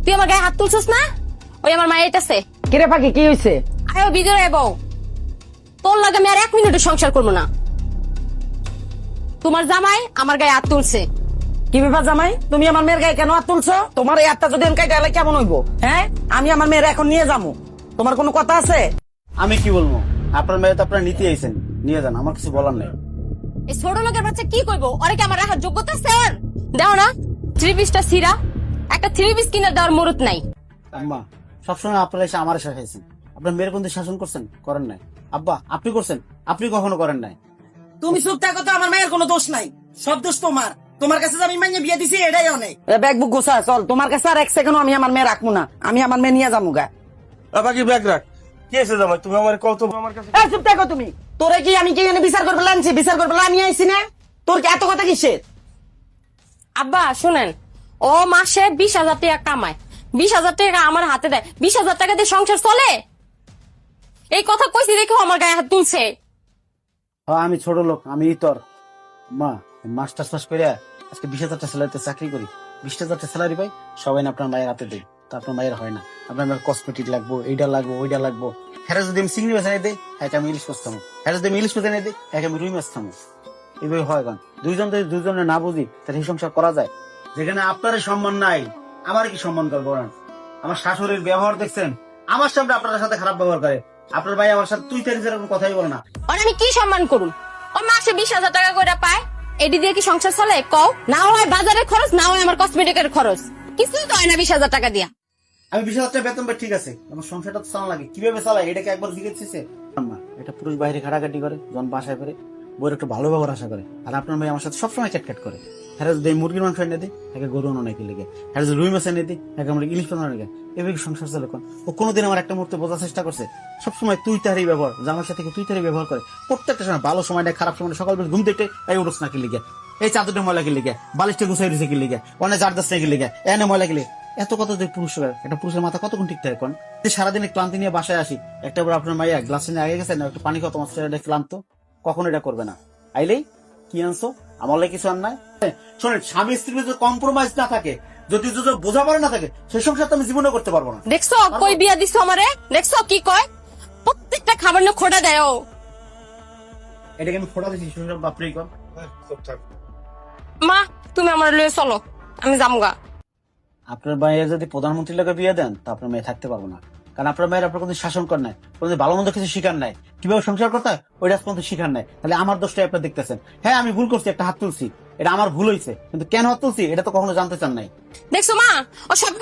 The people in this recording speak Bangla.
তুই আমার গায়ে হাত তুলছিস না? ওই আমার মায়ের এটাছে। কিরে পাখি, কি হয়েছে? আয়ো ভিতরে বউ, তোর লাগে আমি আর 1 মিনিটও সংসার করবো না। তোমার জামাই আমার গায়ে হাত তুলছে। কি ব্যাপার জামাই, তুমি আমার মেয়ের গায়ে কেন হাত তুলছো? তোমার এই হাতটা যদি এনকাই গেলে কেমন হইবো? হ্যাঁ, আমি আমার মেয়ের এখন নিয়ে যাবো, তোমার কোনো কথা আছে? আমি কি বলবো, আপনার মেয়ে তো আপনারা নিতে আইছেন, নিয়ে যান, আমার কিছু বলার নেই। এই ছোট লোকের বাচ্চা কি করবো? ওরে কি আমার রাখার যোগ্যতা স্যার? দাও না 3 পিসটা সিরা, একটা 3 পিস কিনে দেওয়ার মুরত নাই। আম্মা, সবসময় আপনারা এসে আমার শাসাইছেন, আপনার মেয়ের কোন শাসন করছেন? করেন নাই। আব্বা, আপনি করছেন? আপনি কখনো করেন নাই। তুমি চুপ থাকো তো, আমার মেয়ের কোনো দোষ নাই, সব দোষ তোমার। তোমার কাছে যে আমি মাইনে বিয়ে দিছি এটাই অনেক। ব্যাগ বুক গোছা, চল, তোমার কাছে আর 1 সেকেন্ড আমি আমার মেয়ে রাখবো না, আমি আমার মেয়ে নিয়ে যাবো গা। বাকি ব্যাগ রাখ। কি আছে জামাই, তুমি আমার কত আমার কাছে চুপ থাকো তুমি। তোরে কি আমি কি এখানে বিচার করবে আনছি? বিচার করবে আমি আইছি না? তোর কি এত কথা কিসের? আব্বা শুনেন, ও মাসে 20,000 টাকা কামায়, 20,000 টাকা আমার হাতে দেয়, 20,000 টাকা দিয়ে সংসার চলে? এই কথা কইছি দেখো আমার গায়ে হাত তুলছে। আমি ছোট লোক, আমি ইতর। মা, মাস্টার্স পাস করে আজকে 20,000 স্যালারিতে চাকরি করি, 20,000 স্যালারি পাই, সবাই না আপনার মায়ের হাতে দেয়, তা আপনার মায়ের হয় না। আপনার মায়ের কসমেটিক লাগবো, এইটা লাগবো, ওইটা লাগবো। হ্যাঁ যদি আমি চিংড়ি মাছ এনে দিই, হ্যাঁ আমি ইলিশ মাছ খামো। হ্যাঁ যদি আমি ইলিশ মাছ এনে দিই, হ্যাঁ আমি রুই মাছ খামো। এইভাবে হয় গান। দুইজন যদি দুইজনে না বুঝি তাহলে এই সংসার করা যায়? যেখানে আপনার সম্মান নাই, আমার কি সম্মান করবো না? আমার শাশুড়ির ব্যবহার দেখছেন, আমার সামনে আপনার সাথে খারাপ ব্যবহার করে। আপনার ভাই আমার সাথে তুই তারি যেরকম কথাই বলে না। আর আমি কি সম্মান করুম? ও মাসে 20,000 টাকা করে পায়, এডি দিয়ে কি সংসার চলে? কও না হয় বাজারের খরচ, না হয় আমার কসমেটিকের খরচ, কিছুই তো হয় না 20,000 টাকা দিয়া। আমি 20,000 টাকা বেতন পাই, ঠিক আছে, আমার সংসারটা তো চালা লাগে, কিভাবে চালাই এটাকে একবার জিজ্ঞেসছে? এটা পুরুষ বাইরে খাটাখাটি করে, যখন বাসায় করে বইয়ের একটু ভালো ব্যবহার আশা করে। আর আপনার ভাই আমার সাথে সবসময় ক্যাটক্যাট করে। হ্যাঁ যদি মুরগির মাংস এনে দিই, একে গরু অনেকে লেগে। হ্যাঁ যদি রুই মাছ এনে দিই, একে আমরা ইলিশ পাতা লেগে। এভাবে সংসার চলে কোন? ও কোনোদিন আমার একটা মুহূর্তে বোঝার চেষ্টা করছে? সবসময় তুই তারই ব্যবহার, জামার সাথে তুই তারই ব্যবহার করে। প্রত্যেকটা সময়, ভালো সময় নেই, খারাপ সময়, সকাল ঘুম থেকে এই উঠোস না কি লিগে, এই চাদরটা ময়লা কি লিগে, বালিশটা গুছাই দিছে কি লিগে, অনেক জার দাস কি লিগে, এনে ময়লা কি লিগে। এত কথা যে পুরুষের, একটা পুরুষের মাথা কতক্ষণ ঠিক থাকে কোন? সারাদিনে ক্লান্তি নিয়ে বাসায় আসি, একটা বার আপনার মাইয়া গ্লাস নিয়ে আগে গেছে না, একটু পানি খাও, তোমার ছেলেটা ক্লান্ত, কখনো এটা করবে না। আইলেই কি আনছো, আমার লাগে কিছু আন নাই। শোনেন, স্বামী স্ত্রীর যদি কম্প্রোমাইজ না থাকে, যদি বোঝাপড়া না থাকে, সেই সংসার তো আমি জীবনে করতে পারবো না। দেখছো কই বিয়া দিছো আমারে? দেখছো কি কয়? প্রত্যেকটা খাবার নিয়ে খোটা দেয় ও। এটাকে আমি ফোটা দিচ্ছি, শুনলাম বাপরেই কর। চুপ থাক। মা তুমি আমার লয়ে চলো, আমি যামগা। আপনার ভাইয়ের যদি প্রধানমন্ত্রীর লোকে বিয়ে দেন, তা আপনার মেয়ে থাকতে পারবো না। কারণ আপনার মেয়ের আপনার কোনো শাসন কর নাই, কোনোদিন ভালো মন্দ কিছু শিকার নাই, কিভাবে সংসার করতে হয় ওইটা পর্যন্ত শিকার নাই। তাহলে আমার দোষটাই আপনার দেখতেছেন। হ্যাঁ আমি ভুল করছি, একটা হাত তুলছি, এটা আমার ভুল হয়েছে, কিন্তু কেন হাত তুলছি এটা তো কখনো জানতে চান নাই। দেখছো মা, ও সব